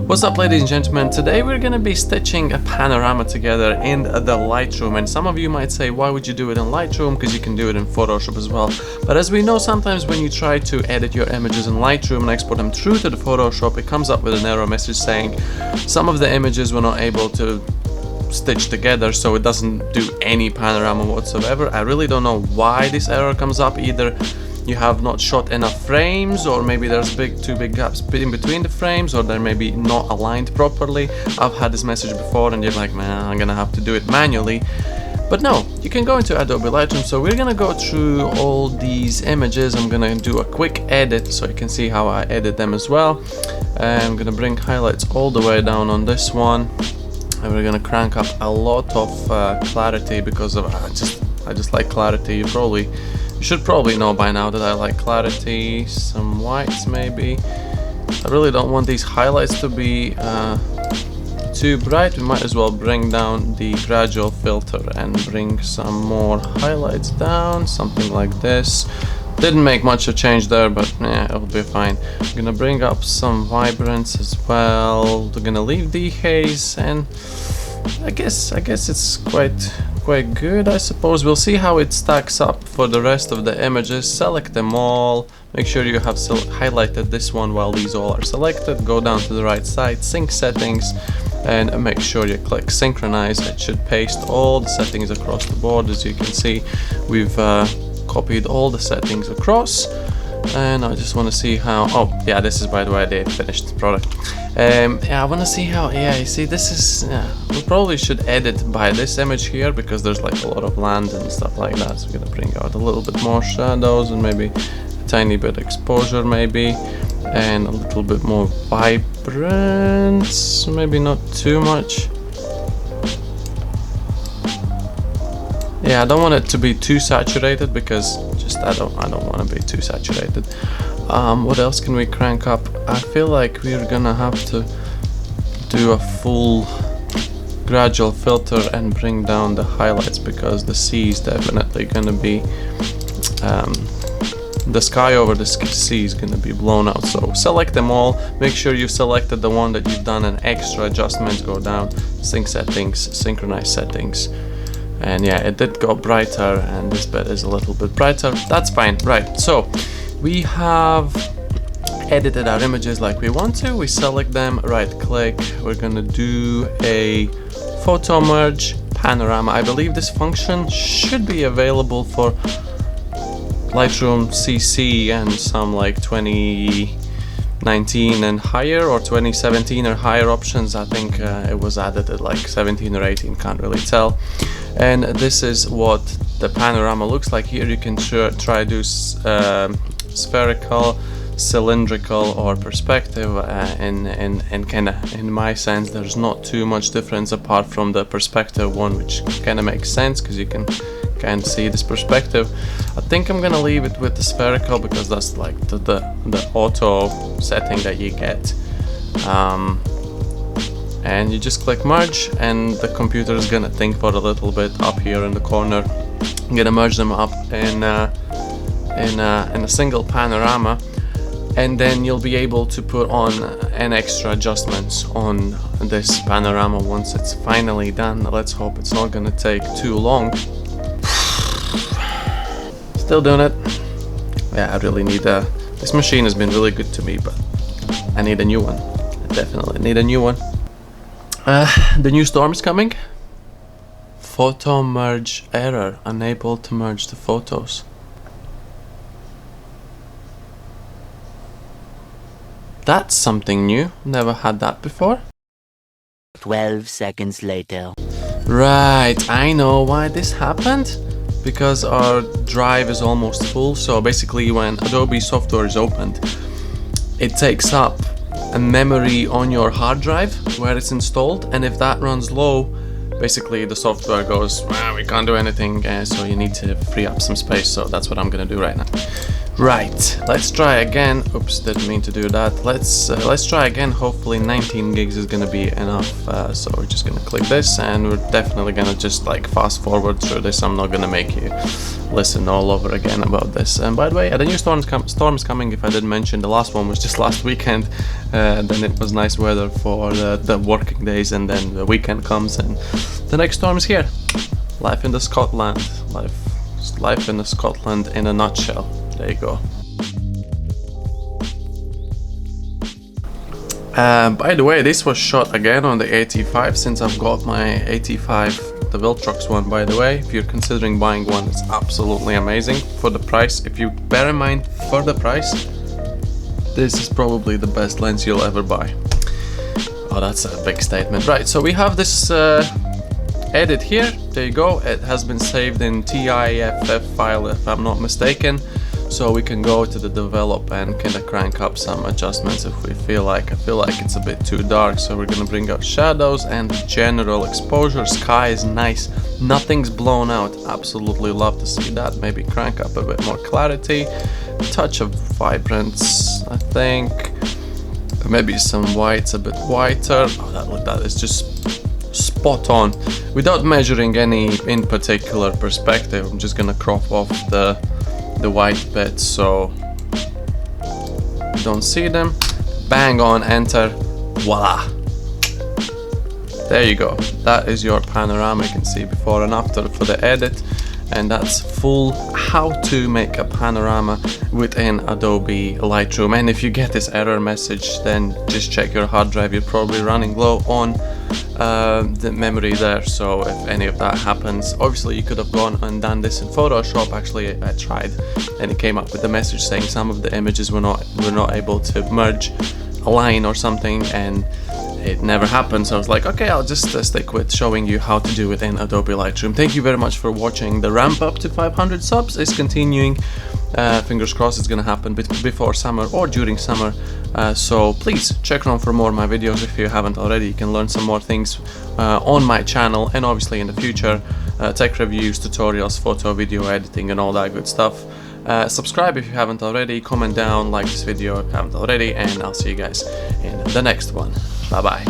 What's up, ladies and gentlemen? Today we're gonna be stitching a panorama together in the Lightroom, and some of you might say, why would you do it in Lightroom? Because you can do it in Photoshop as well. But as we know, sometimes when you try to edit your images in Lightroom and export them through to the Photoshop, it comes up with an error message saying some of the images were not able to stitch together, so it doesn't do any panorama whatsoever. I really don't know why this error comes up. Either you have not shot enough frames, or maybe there's two big gaps in between the frames, or they're maybe not aligned properly. I've had this message before and you're like, man, I'm gonna have to do it manually. But no, you can go into Adobe Lightroom. So we're gonna go through all these images. I'm gonna do a quick edit so you can see how I edit them as well. I'm gonna bring highlights all the way down on this one, and we're gonna crank up a lot of clarity because of I just like clarity. You should probably know by now that I like clarity, some whites maybe. I really don't want these highlights to be too bright. We might as well bring down the gradual filter and bring some more highlights down, something like this. Didn't make much of a change there, but yeah, it'll be fine. I'm gonna bring up some vibrance as well. We're gonna leave the haze, and I guess it's quite good, I suppose. We'll see how it stacks up for the rest of the images. Select them all. Make sure you have highlighted this one while these all are selected. Go down to the right side, sync settings, and make sure you click synchronize. It should paste all the settings across the board. As you can see, we've copied all the settings across, and I just want to see how. Oh yeah, this is, by the way, the finished product. Yeah, I want to see how. Yeah, you see, this is. We probably should edit by this image here because there's like a lot of land and stuff like that. So we're gonna bring out a little bit more shadows and maybe a tiny bit exposure, maybe, and a little bit more vibrance. Maybe not too much. Yeah, I don't want it to be too saturated because I don't want to be too saturated. What else can we crank up? I feel like we're gonna have to do a full gradual filter and bring down the highlights because the sea is definitely gonna be the sky over the sea is gonna be blown out. So select them all. Make sure you've selected the one that you've done an extra adjustment. Go down, sync settings, synchronize settings. And yeah, it did go brighter, and this bit is a little bit brighter. That's fine. Right, so we have edited our images like we want to. We select them, right click. We're gonna do a photo merge panorama. I believe this function should be available for Lightroom CC and some like 2019 and higher, or 2017 or higher options. I think it was added at like 17 or 18, can't really tell. And this is what the panorama looks like. Here you can try to do spherical, cylindrical, or perspective, and kind of, in my sense, there's not too much difference apart from the perspective one, which kind of makes sense because you can kind of see this perspective. I think I'm gonna leave it with the spherical because that's like the auto setting that you get. And you just click merge, and the computer is gonna think for a little bit up here in the corner. I'm gonna merge them up in a single panorama, and then you'll be able to put on an extra adjustments on this panorama once it's finally done. Let's hope it's not gonna take too long. Still doing it. Yeah, I really need this machine has been really good to me, but I need a new one. I definitely need a new one. The new storm is coming. Photo merge error, unable to merge the photos. That's something new. Never had that before. 12 seconds later. Right, I know why this happened. Because our drive is almost full. So basically, when Adobe software is opened, it takes up a memory on your hard drive where it's installed, and if that runs low, basically the software goes, we can't do anything, so you need to free up some space. So that's what I'm gonna do right now. Right, let's try again. Oops, didn't mean to do that. Let's try again. Hopefully 19 gigs is gonna be enough. So we're just gonna click this, and we're definitely gonna just like fast forward through this. I'm not gonna make you listen all over again about this. And by the way, the new storm's coming. If I didn't mention, the last one was just last weekend. Then it was nice weather for the working days, and then the weekend comes, and the next storm is here. Life in the Scotland. Life in the Scotland in a nutshell. There you go. By the way, this was shot again on the AT5, since I've got my AT5, the Viltrox one, by the way. If you're considering buying one, it's absolutely amazing for the price. If you bear in mind, for the price, this is probably the best lens you'll ever buy. Oh, that's a big statement. Right, so we have this edit here. There you go. It has been saved in TIFF file, if I'm not mistaken. So we can go to the develop and kind of crank up some adjustments if we feel like. I feel like it's a bit too dark, so we're gonna bring out shadows and general exposure. Sky is nice, nothing's blown out. Absolutely love to see that. Maybe crank up a bit more clarity, touch of vibrance, I think. Maybe some whites, a bit whiter. Oh, that is just spot on. Without measuring any in particular perspective, I'm just gonna crop off the white bits so you don't see them. Bang on, enter, voila. There you go. That is your panorama. You can see before and after for the edit, and that's full how to make a panorama within Adobe Lightroom. And if you get this error message, then just check your hard drive. You're probably running low on the memory there, so if any of that happens, obviously you could have gone and done this in Photoshop. Actually, I tried, and it came up with a message saying some of the images were not able to merge a line or something, and it never happened. So I was like, okay, I'll just stick with showing you how to do it in Adobe Lightroom. Thank you very much for watching. The ramp up to 500 subs is continuing. Fingers crossed it's gonna happen before summer or during summer. So please check around for more of my videos if you haven't already. You can learn some more things on my channel, and obviously in the future, tech reviews, tutorials, photo, video editing, and all that good stuff. Subscribe if you haven't already, comment down, like this video if you haven't already, and I'll see you guys in the next one. Bye bye.